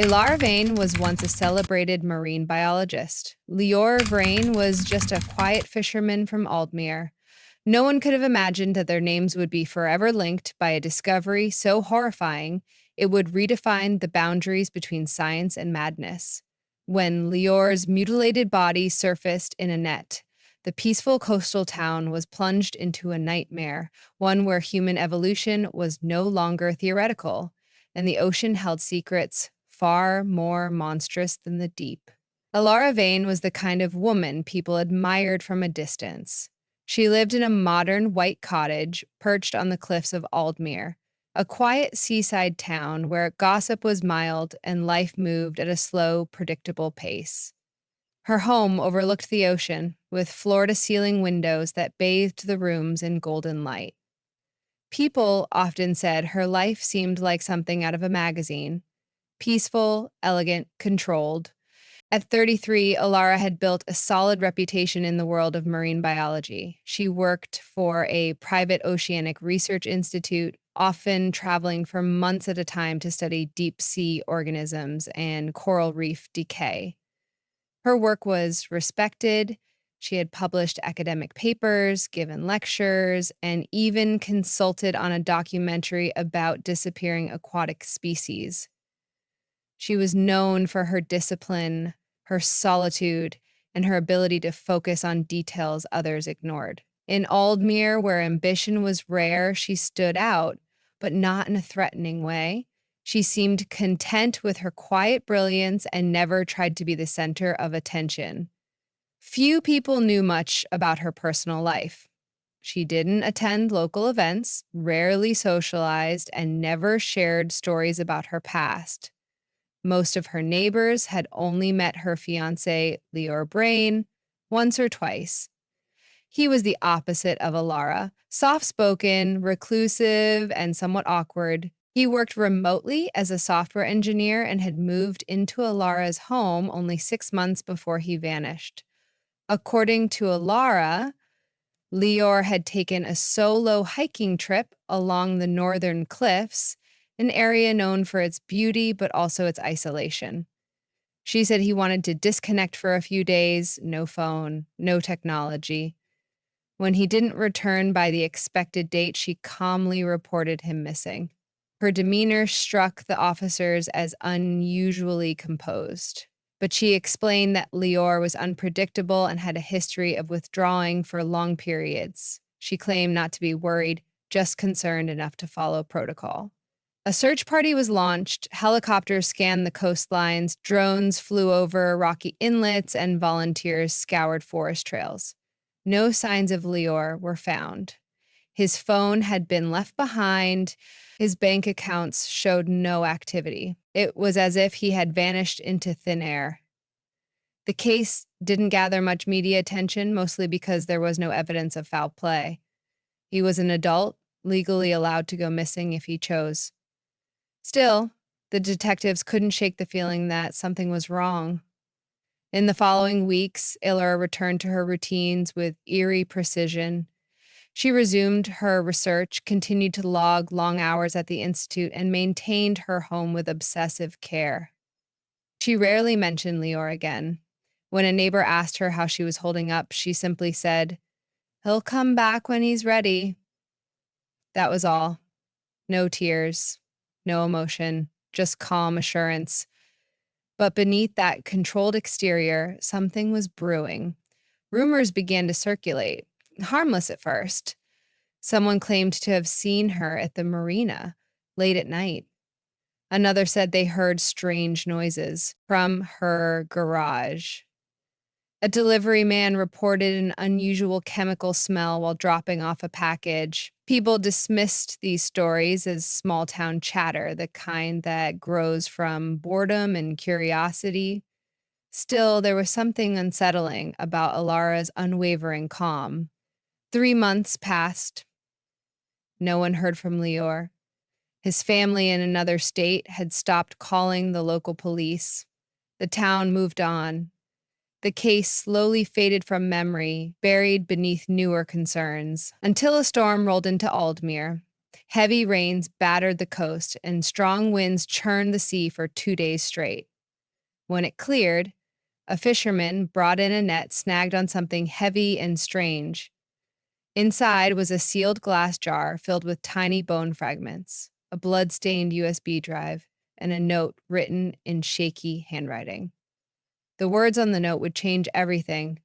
Elara Vayne was once a celebrated marine biologist. Lior Vrain was just a quiet fisherman from Aldmere. No one could have imagined that their names would be forever linked by a discovery so horrifying it would redefine the boundaries between science and madness. When Lior's mutilated body surfaced in a net, the peaceful coastal town was plunged into a nightmare, one where human evolution was no longer theoretical, and the ocean held secrets far more monstrous than the deep. Elara Vane was the kind of woman people admired from a distance. She lived in a modern white cottage perched on the cliffs of Aldmere, a quiet seaside town where gossip was mild and life moved at a slow, predictable pace. Her home overlooked the ocean, with floor-to-ceiling windows that bathed the rooms in golden light. People often said her life seemed like something out of a magazine: peaceful, elegant, controlled. At 33, Elara had built a solid reputation in the world of marine biology. She worked for a private oceanic research institute, often traveling for months at a time to study deep sea organisms and coral reef decay. Her work was respected. She had published academic papers, given lectures, and even consulted on a documentary about disappearing aquatic species. She was known for her discipline, her solitude, and her ability to focus on details others ignored. In Aldmere, where ambition was rare, she stood out, but not in a threatening way. She seemed content with her quiet brilliance and never tried to be the center of attention. Few people knew much about her personal life. She didn't attend local events, rarely socialized, and never shared stories about her past. Most of her neighbors had only met her fiancé, Lior Brain, once or twice. He was the opposite of Elara, soft-spoken, reclusive, and somewhat awkward. He worked remotely as a software engineer and had moved into Elara's home only 6 months before he vanished. According to Elara, Lior had taken a solo hiking trip along the northern cliffs, an area known for its beauty but also its isolation. She said he wanted to disconnect for a few days, no phone, no technology. When he didn't return by the expected date, she calmly reported him missing. Her demeanor struck the officers as unusually composed, but she explained that Lior was unpredictable and had a history of withdrawing for long periods. She claimed not to be worried, just concerned enough to follow protocol. A search party was launched, helicopters scanned the coastlines, drones flew over rocky inlets, and volunteers scoured forest trails. No signs of Lior were found. His phone had been left behind. His bank accounts showed no activity. It was as if he had vanished into thin air. The case didn't gather much media attention, mostly because there was no evidence of foul play. He was an adult, legally allowed to go missing if he chose. Still, the detectives couldn't shake the feeling that something was wrong. In the following weeks, Elara returned to her routines with eerie precision. She resumed her research, continued to log long hours at the institute, and maintained her home with obsessive care. She rarely mentioned Lior again. When a neighbor asked her how she was holding up, she simply said, "He'll come back when he's ready." That was all. No tears, no emotion, just calm assurance. But beneath that controlled exterior, something was brewing. Rumors began to circulate, harmless at first. Someone claimed to have seen her at the marina late at night. Another said they heard strange noises from her garage. A delivery man reported an unusual chemical smell while dropping off a package. People dismissed these stories as small town chatter, the kind that grows from boredom and curiosity. Still, there was something unsettling about Elara's unwavering calm. 3 months passed. No one heard from Lior. His family in another state had stopped calling the local police. The town moved on. The case slowly faded from memory, buried beneath newer concerns, until a storm rolled into Aldmere. Heavy rains battered the coast, and strong winds churned the sea for 2 days straight. When it cleared, a fisherman brought in a net snagged on something heavy and strange. Inside was a sealed glass jar filled with tiny bone fragments, a blood-stained USB drive, and a note written in shaky handwriting. The words on the note would change everything.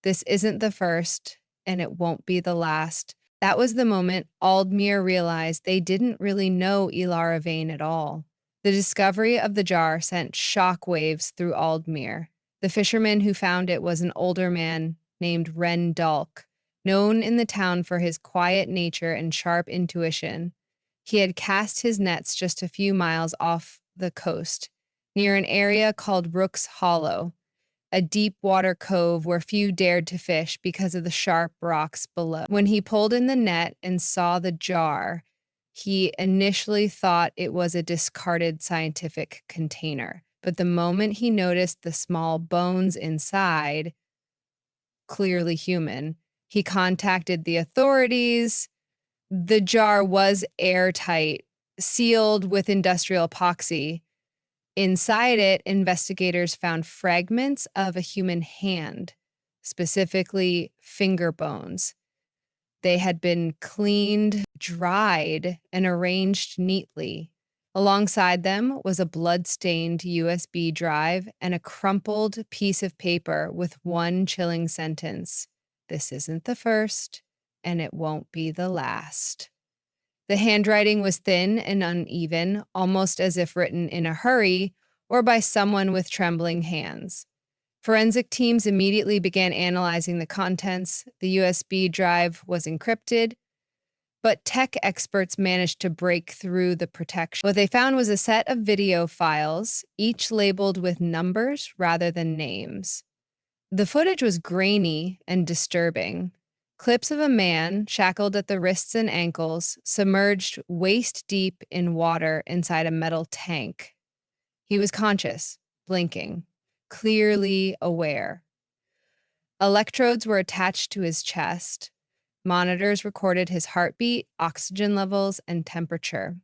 This isn't the first, and it won't be the last. That was the moment Aldmere realized they didn't really know Elara Vayne at all. The discovery of the jar sent shockwaves through Aldmere. The fisherman who found it was an older man named Ren Dalk, known in the town for his quiet nature and sharp intuition. He had cast his nets just a few miles off the coast, near an area called Rook's Hollow, a deep water cove where few dared to fish because of the sharp rocks below. When he pulled in the net and saw the jar, he initially thought it was a discarded scientific container. But the moment he noticed the small bones inside, clearly human, he contacted the authorities. The jar was airtight, sealed with industrial epoxy. Inside it, investigators found fragments of a human hand, specifically finger bones. They had been cleaned, dried, and arranged neatly. Alongside them was a blood-stained USB drive and a crumpled piece of paper with one chilling sentence: "This isn't the first, and it won't be the last." The handwriting was thin and uneven, almost as if written in a hurry or by someone with trembling hands. Forensic teams immediately began analyzing the contents. The USB drive was encrypted, but tech experts managed to break through the protection. What they found was a set of video files, each labeled with numbers rather than names. The footage was grainy and disturbing. Clips of a man shackled at the wrists and ankles, submerged waist deep in water inside a metal tank. He was conscious, blinking, clearly aware. Electrodes were attached to his chest. Monitors recorded his heartbeat, oxygen levels, and temperature.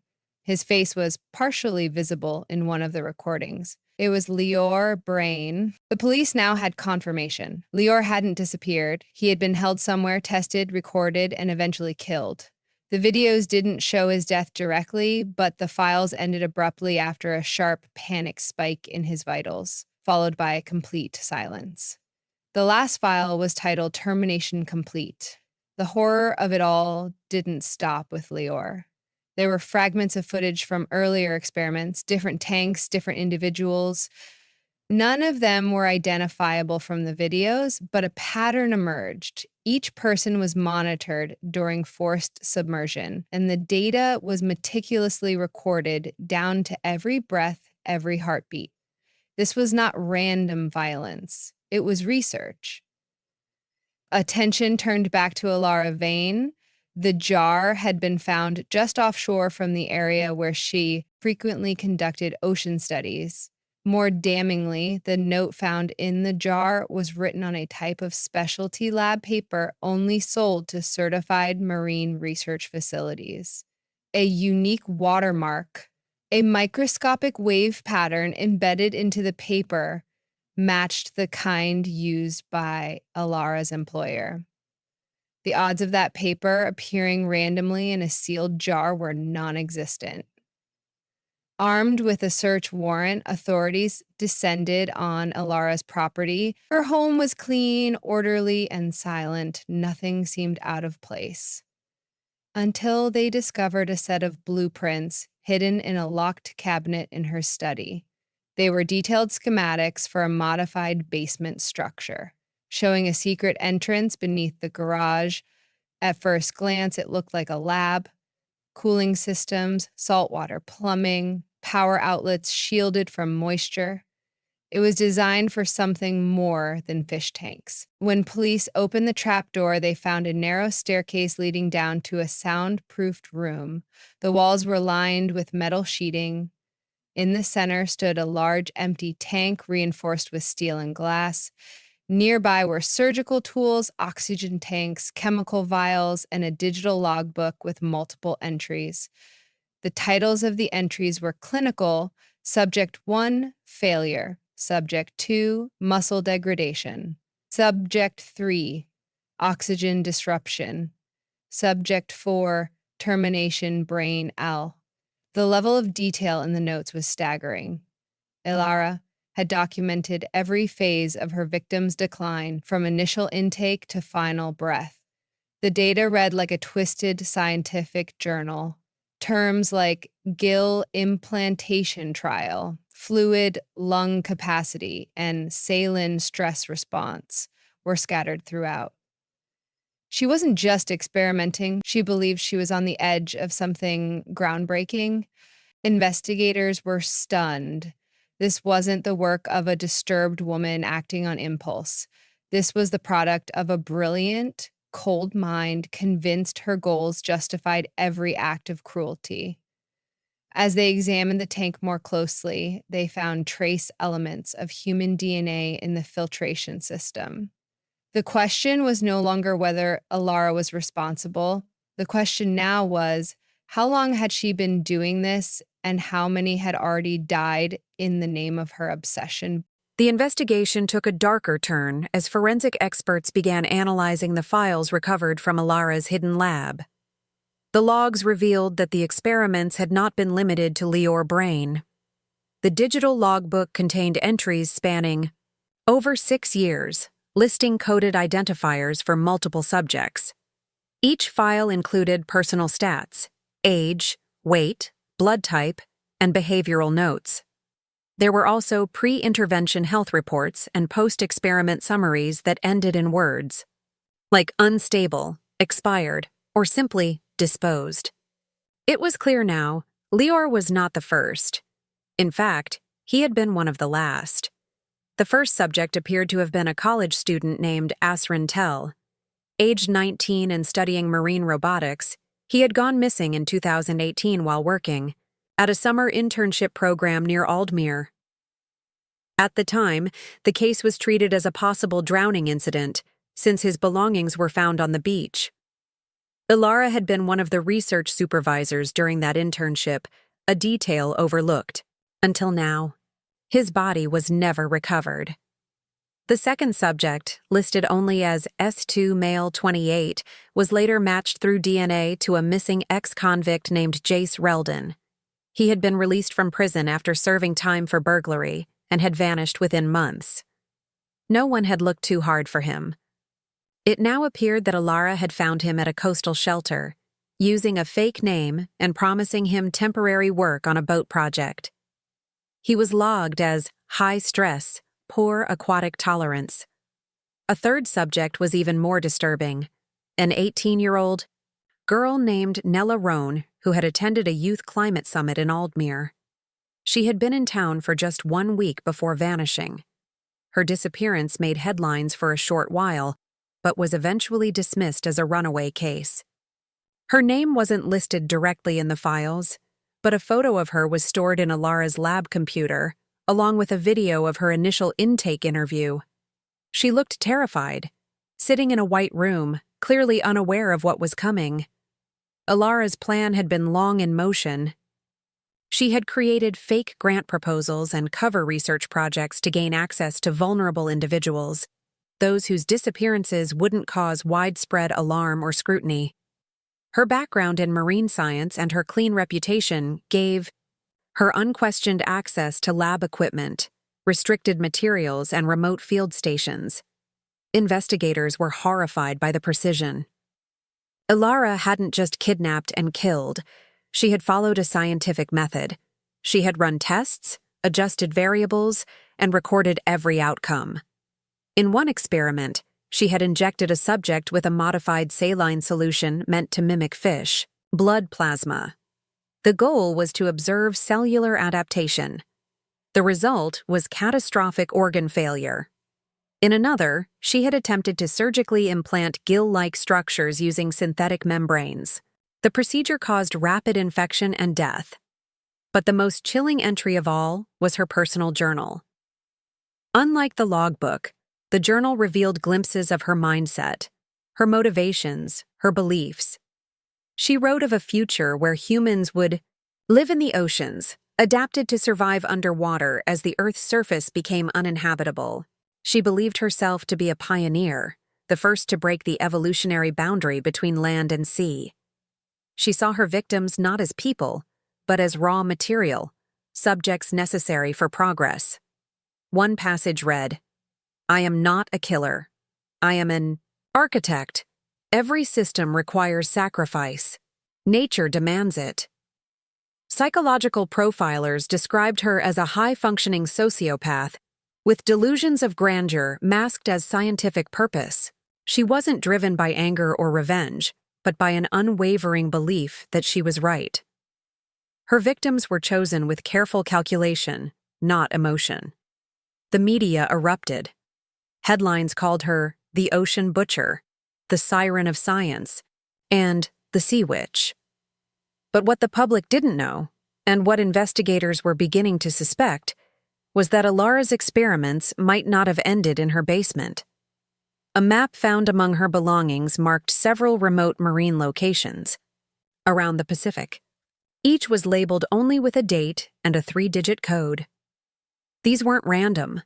His face was partially visible in one of the recordings. It was Elara Vayne. The police now had confirmation. Lior hadn't disappeared. He had been held somewhere, tested, recorded, and eventually killed. The videos didn't show his death directly, but the files ended abruptly after a sharp panic spike in his vitals, followed by complete silence. The last file was titled "Termination Complete." The horror of it all didn't stop with Lior. There were fragments of footage from earlier experiments, different tanks, different individuals. None of them were identifiable from the videos, but a pattern emerged. Each person was monitored during forced submersion, and the data was meticulously recorded down to every breath, every heartbeat. This was not random violence. It was research. Attention turned back to Elara Vayne. The jar had been found just offshore from the area where she frequently conducted ocean studies. More damningly, the note found in the jar was written on a type of specialty lab paper only sold to certified marine research facilities. A unique watermark, a microscopic wave pattern embedded into the paper, matched the kind used by Elara's employer. The odds of that paper appearing randomly in a sealed jar were non-existent. Armed with a search warrant, authorities descended on Elara's property. Her home was clean, orderly, and silent. Nothing seemed out of place. Until they discovered a set of blueprints hidden in a locked cabinet in her study. They were detailed schematics for a modified basement structure, showing a secret entrance beneath the garage. At first glance, it looked like a lab. Cooling systems, saltwater plumbing, power outlets shielded from moisture. It was designed for something more than fish tanks. When police opened the trapdoor, they found a narrow staircase leading down to a soundproofed room. The walls were lined with metal sheeting. In the center stood a large empty tank reinforced with steel and glass. Nearby were surgical tools, oxygen tanks, chemical vials, and a digital logbook with multiple entries. The titles of the entries were clinical, Subject 1, failure, Subject 2, muscle degradation, Subject 3, oxygen disruption, Subject 4, termination brain L. The level of detail in the notes was staggering. Elara had documented every phase of her victim's decline from initial intake to final breath. The data read like a twisted scientific journal. Terms like gill implantation trial, fluid lung capacity, and saline stress response were scattered throughout. She wasn't just experimenting, she believed she was on the edge of something groundbreaking. Investigators were stunned. This wasn't the work of a disturbed woman acting on impulse. This was the product of a brilliant, cold mind convinced her goals justified every act of cruelty. As they examined the tank more closely, they found trace elements of human DNA in the filtration system. The question was no longer whether Elara was responsible. The question now was, how long had she been doing this, and how many had already died in the name of her obsession? The investigation took a darker turn as forensic experts began analyzing the files recovered from Elara's hidden lab. The logs revealed that the experiments had not been limited to Elara Vayne. The digital logbook contained entries spanning over 6 years, listing coded identifiers for multiple subjects. Each file included personal stats, age, weight, blood type, and behavioral notes. There were also pre-intervention health reports and post-experiment summaries that ended in words like unstable, expired, or simply disposed. It was clear now, Elara was not the first. In fact, he had been one of the last. The first subject appeared to have been a college student named Asrin Tell. Aged 19 and studying marine robotics, he had gone missing in 2018 while working at a summer internship program near Aldmere. At the time, the case was treated as a possible drowning incident, since his belongings were found on the beach. Elara had been one of the research supervisors during that internship, a detail overlooked. Until now, his body was never recovered. The second subject, listed only as S2 male 28, was later matched through DNA to a missing ex-convict named Jace Reldon. He had been released from prison after serving time for burglary and had vanished within months. No one had looked too hard for him. It now appeared that Elara had found him at a coastal shelter, using a fake name and promising him temporary work on a boat project. He was logged as high stress, poor aquatic tolerance. A third subject was even more disturbing, an 18-year-old girl named Nella Roan, who had attended a youth climate summit in Aldmere. She had been in town for just 1 week before vanishing. Her disappearance made headlines for a short while, but was eventually dismissed as a runaway case. Her name wasn't listed directly in the files, but a photo of her was stored in Elara's lab computer, along with a video of her initial intake interview. She looked terrified, sitting in a white room, clearly unaware of what was coming. Elara's plan had been long in motion. She had created fake grant proposals and cover research projects to gain access to vulnerable individuals, those whose disappearances wouldn't cause widespread alarm or scrutiny. Her background in marine science and her clean reputation gave her unquestioned access to lab equipment, restricted materials, and remote field stations. Investigators were horrified by the precision. Elara hadn't just kidnapped and killed. She had followed a scientific method. She had run tests, adjusted variables, and recorded every outcome. In one experiment, she had injected a subject with a modified saline solution meant to mimic fish, blood plasma. The goal was to observe cellular adaptation. The result was catastrophic organ failure. In another, she had attempted to surgically implant gill-like structures using synthetic membranes. The procedure caused rapid infection and death. But the most chilling entry of all was her personal journal. Unlike the logbook, The journal revealed glimpses of her mindset, her motivations, her beliefs. She wrote of a future where humans would live in the oceans, adapted to survive underwater as the Earth's surface became uninhabitable. She believed herself to be a pioneer, the first to break the evolutionary boundary between land and sea. She saw her victims not as people, but as raw material, subjects necessary for progress. One passage read, "I am not a killer. I am an architect. Every system requires sacrifice. Nature demands it." Psychological profilers described her as a high-functioning sociopath with delusions of grandeur masked as scientific purpose. She wasn't driven by anger or revenge, but by an unwavering belief that she was right. Her victims were chosen with careful calculation, not emotion. The media erupted. Headlines called her the Ocean Butcher, the Siren of Science, and the Sea Witch. But what the public didn't know, and what investigators were beginning to suspect, was that Elara's experiments might not have ended in her basement. A map found among her belongings marked several remote marine locations around the Pacific. Each was labeled only with a date and a 3-digit code. These weren't random.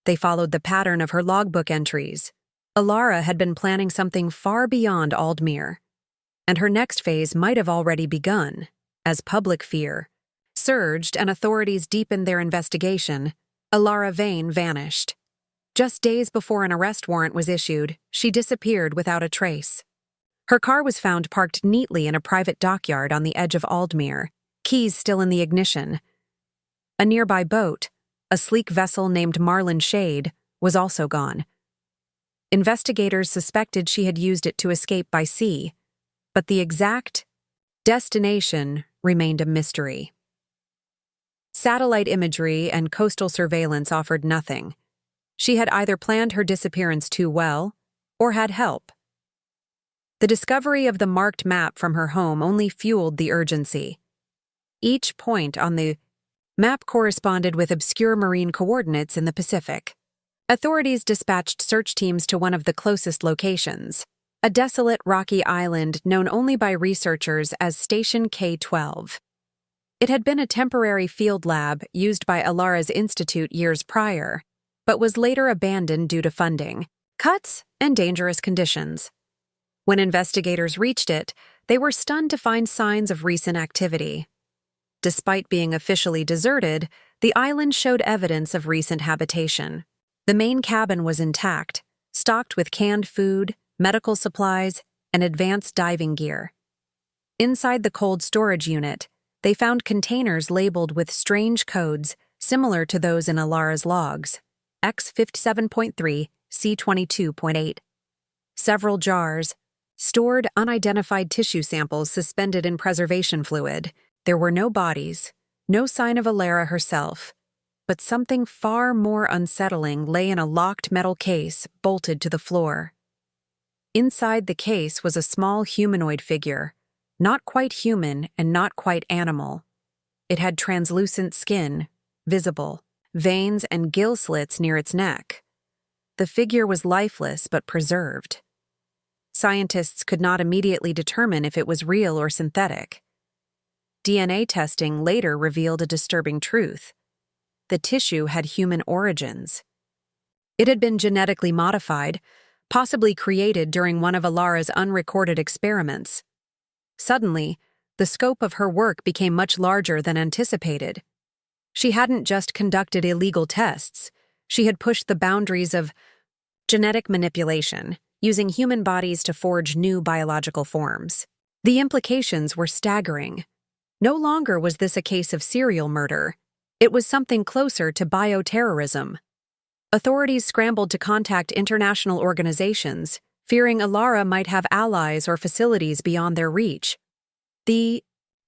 They followed the pattern of her logbook entries. Elara had been planning something far beyond Aldmere, and her next phase might have already begun, as public fear surged and authorities deepened their investigation. Elara Vayne vanished. Just days before an arrest warrant was issued, she disappeared without a trace. Her car was found parked neatly in a private dockyard on the edge of Aldmere, keys still in the ignition. A nearby boat, a sleek vessel named Marlin Shade, was also gone. Investigators suspected she had used it to escape by sea, but the exact destination remained a mystery. Satellite imagery and coastal surveillance offered nothing. She had either planned her disappearance too well, or had help. The discovery of the marked map from her home only fueled the urgency. Each point on the map corresponded with obscure marine coordinates in the Pacific. Authorities dispatched search teams to one of the closest locations, a desolate rocky island known only by researchers as Station K-12. It had been a temporary field lab used by Elara's institute years prior, but was later abandoned due to funding cuts and dangerous conditions. When investigators reached it, they were stunned to find signs of recent activity. Despite being officially deserted, the island showed evidence of recent habitation. The main cabin was intact, stocked with canned food, medical supplies, and advanced diving gear. Inside the cold storage unit, they found containers labeled with strange codes similar to those in Elara's logs, X57.3, C22.8. Several jars stored unidentified tissue samples suspended in preservation fluid. There were no bodies, no sign of Elara herself, but something far more unsettling lay in a locked metal case bolted to the floor. Inside the case was a small humanoid figure, not quite human and not quite animal. It had translucent skin, visible, veins and gill slits near its neck. The figure was lifeless but preserved. Scientists could not immediately determine if it was real or synthetic. DNA testing later revealed a disturbing truth. The tissue had human origins. It had been genetically modified, possibly created during one of Elara's unrecorded experiments. Suddenly, the scope of her work became much larger than anticipated. She hadn't just conducted illegal tests, she had pushed the boundaries of genetic manipulation, using human bodies to forge new biological forms. The implications were staggering. No longer was this a case of serial murder. It was something closer to bioterrorism. Authorities scrambled to contact international organizations, fearing Elara might have allies or facilities beyond their reach. The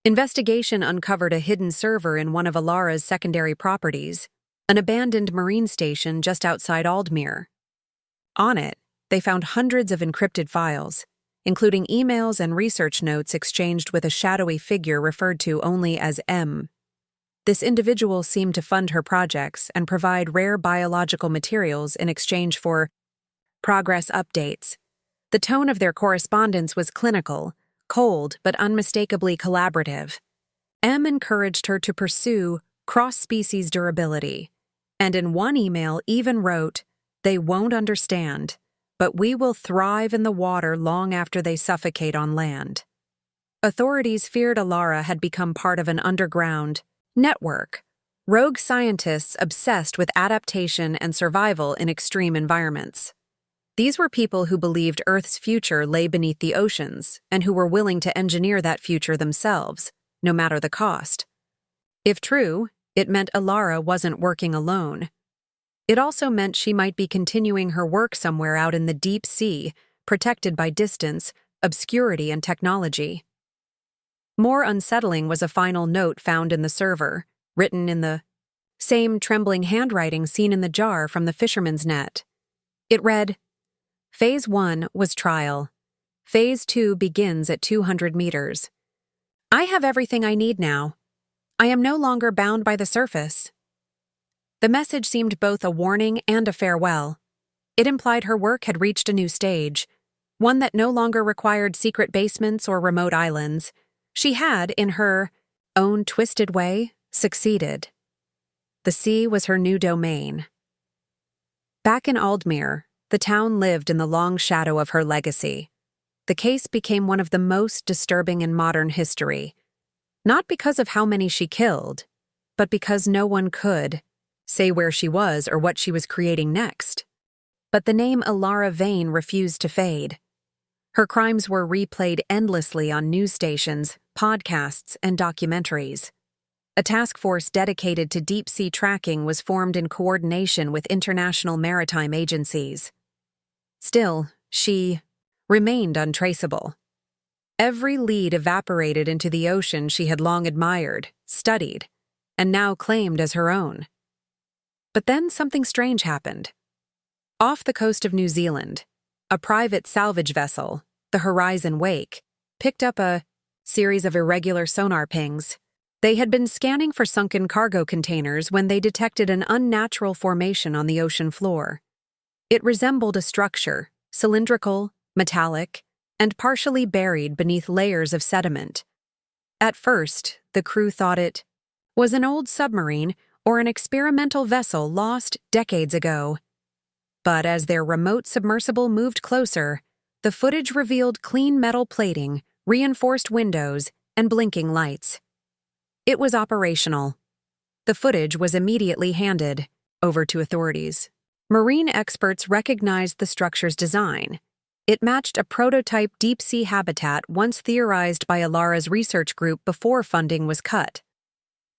investigation uncovered a hidden server in one of Elara's secondary properties, an abandoned marine station just outside Aldmere. On it, they found hundreds of encrypted files, including emails and research notes exchanged with a shadowy figure referred to only as M. This individual seemed to fund her projects and provide rare biological materials in exchange for progress updates. The tone of their correspondence was clinical, cold, but unmistakably collaborative. M encouraged her to pursue cross-species durability, and in one email even wrote, "They won't understand, but we will thrive in the water long after they suffocate on land." Authorities feared Elara had become part of an underground network, rogue scientists obsessed with adaptation and survival in extreme environments. These were people who believed Earth's future lay beneath the oceans and who were willing to engineer that future themselves, no matter the cost. If true, it meant Elara wasn't working alone. It also meant she might be continuing her work somewhere out in the deep sea, protected by distance, obscurity, and technology. More unsettling was a final note found in the server, written in the same trembling handwriting seen in the jar from the fisherman's net. It read, "Phase 1 was trial. Phase 2 begins at 200 meters. I have everything I need now. I am no longer bound by the surface." The message seemed both a warning and a farewell. It implied her work had reached a new stage, one that no longer required secret basements or remote islands. She had, in her own twisted way, succeeded. The sea was her new domain. Back in Aldmere, the town lived in the long shadow of her legacy. The case became one of the most disturbing in modern history, not because of how many she killed, but because no one could say where she was or what she was creating next. But the name Elara Vayne refused to fade. Her crimes were replayed endlessly on news stations, podcasts, and documentaries. A task force dedicated to deep-sea tracking was formed in coordination with international maritime agencies. Still, she remained untraceable. Every lead evaporated into the ocean she had long admired, studied, and now claimed as her own. But then something strange happened. Off the coast of New Zealand, a private salvage vessel, the Horizon Wake, picked up a series of irregular sonar pings. They had been scanning for sunken cargo containers when they detected an unnatural formation on the ocean floor. It resembled a structure, cylindrical, metallic, and partially buried beneath layers of sediment. At first, the crew thought it was an old submarine or an experimental vessel lost decades ago. But as their remote submersible moved closer, the footage revealed clean metal plating, reinforced windows, and blinking lights. It was operational. The footage was immediately handed over to authorities. Marine experts recognized the structure's design. It matched a prototype deep-sea habitat once theorized by Elara's research group before funding was cut.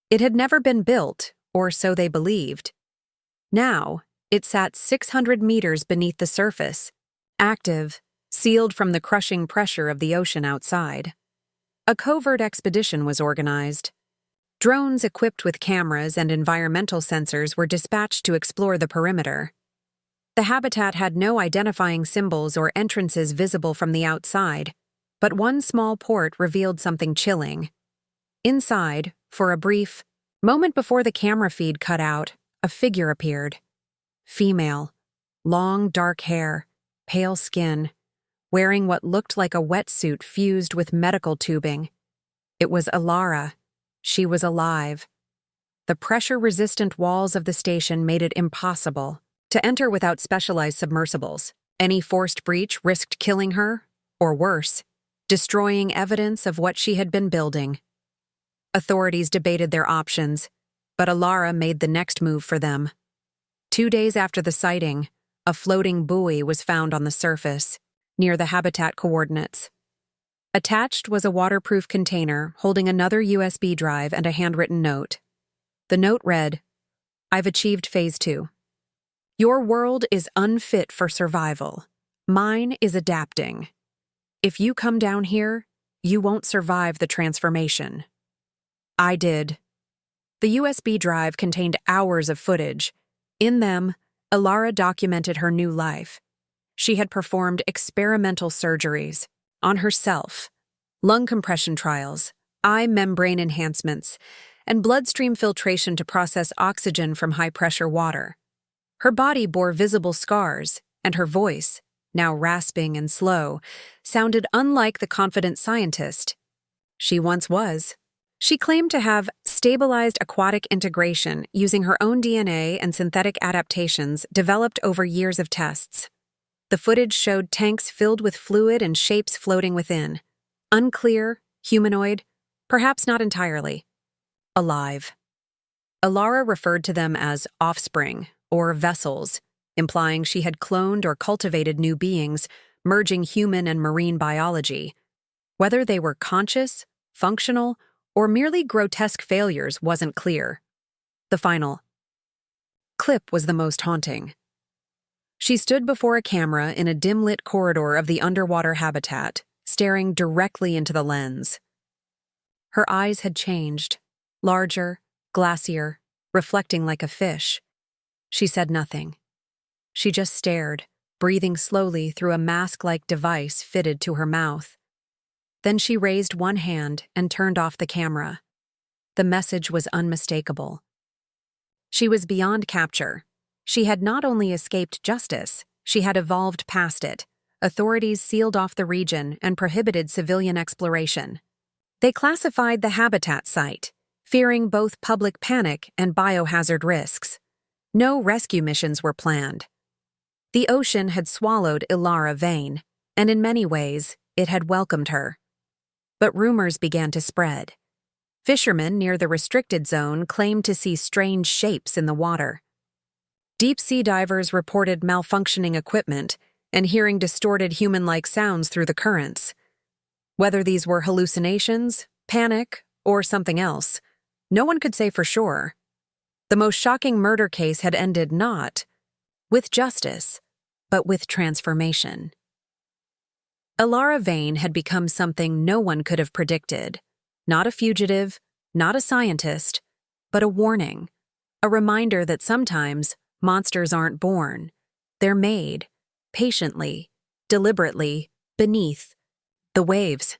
It had never been built, or so they believed. Now, it sat 600 meters beneath the surface, active, sealed from the crushing pressure of the ocean outside. A covert expedition was organized. Drones equipped with cameras and environmental sensors were dispatched to explore the perimeter. The habitat had no identifying symbols or entrances visible from the outside, but one small port revealed something chilling. Inside, for a brief moment before the camera feed cut out, a figure appeared. Female, long dark hair, pale skin, wearing what looked like a wetsuit fused with medical tubing. It was Elara. She was alive. The pressure-resistant walls of the station made it impossible to enter without specialized submersibles. Any forced breach risked killing her, or worse, destroying evidence of what she had been building. Authorities debated their options, but Elara made the next move for them. 2 days after the sighting, a floating buoy was found on the surface, near the habitat coordinates. Attached was a waterproof container holding another USB drive and a handwritten note. The note read, "I've achieved Phase 2. Your world is unfit for survival. Mine is adapting. If you come down here, you won't survive the transformation." I did. The USB drive contained hours of footage. In them, Elara documented her new life. She had performed experimental surgeries on herself, lung compression trials, eye membrane enhancements, and bloodstream filtration to process oxygen from high-pressure water. Her body bore visible scars, and her voice, now rasping and slow, sounded unlike the confident scientist she once was. She claimed to have stabilized aquatic integration using her own DNA and synthetic adaptations developed over years of tests. The footage showed tanks filled with fluid and shapes floating within. Unclear, humanoid, perhaps not entirely. Alive. Elara referred to them as offspring, or vessels, implying she had cloned or cultivated new beings, merging human and marine biology. Whether they were conscious, functional, or merely grotesque failures wasn't clear. The final clip was the most haunting. She stood before a camera in a dim-lit corridor of the underwater habitat, staring directly into the lens. Her eyes had changed, larger, glassier, reflecting like a fish. She said nothing. She just stared, breathing slowly through a mask-like device fitted to her mouth. Then she raised one hand and turned off the camera. The message was unmistakable. She was beyond capture. She had not only escaped justice, she had evolved past it. Authorities sealed off the region and prohibited civilian exploration. They classified the habitat site, fearing both public panic and biohazard risks. No rescue missions were planned. The ocean had swallowed Elara Vayne, and in many ways, it had welcomed her. But rumors began to spread. Fishermen near the restricted zone claimed to see strange shapes in the water. Deep-sea divers reported malfunctioning equipment and hearing distorted human-like sounds through the currents. Whether these were hallucinations, panic, or something else, no one could say for sure. The most shocking murder case had ended not with justice, but with transformation. Elara Vayne had become something no one could have predicted. Not a fugitive, not a scientist, but a warning. A reminder that sometimes monsters aren't born. They're made, patiently, deliberately, beneath the waves.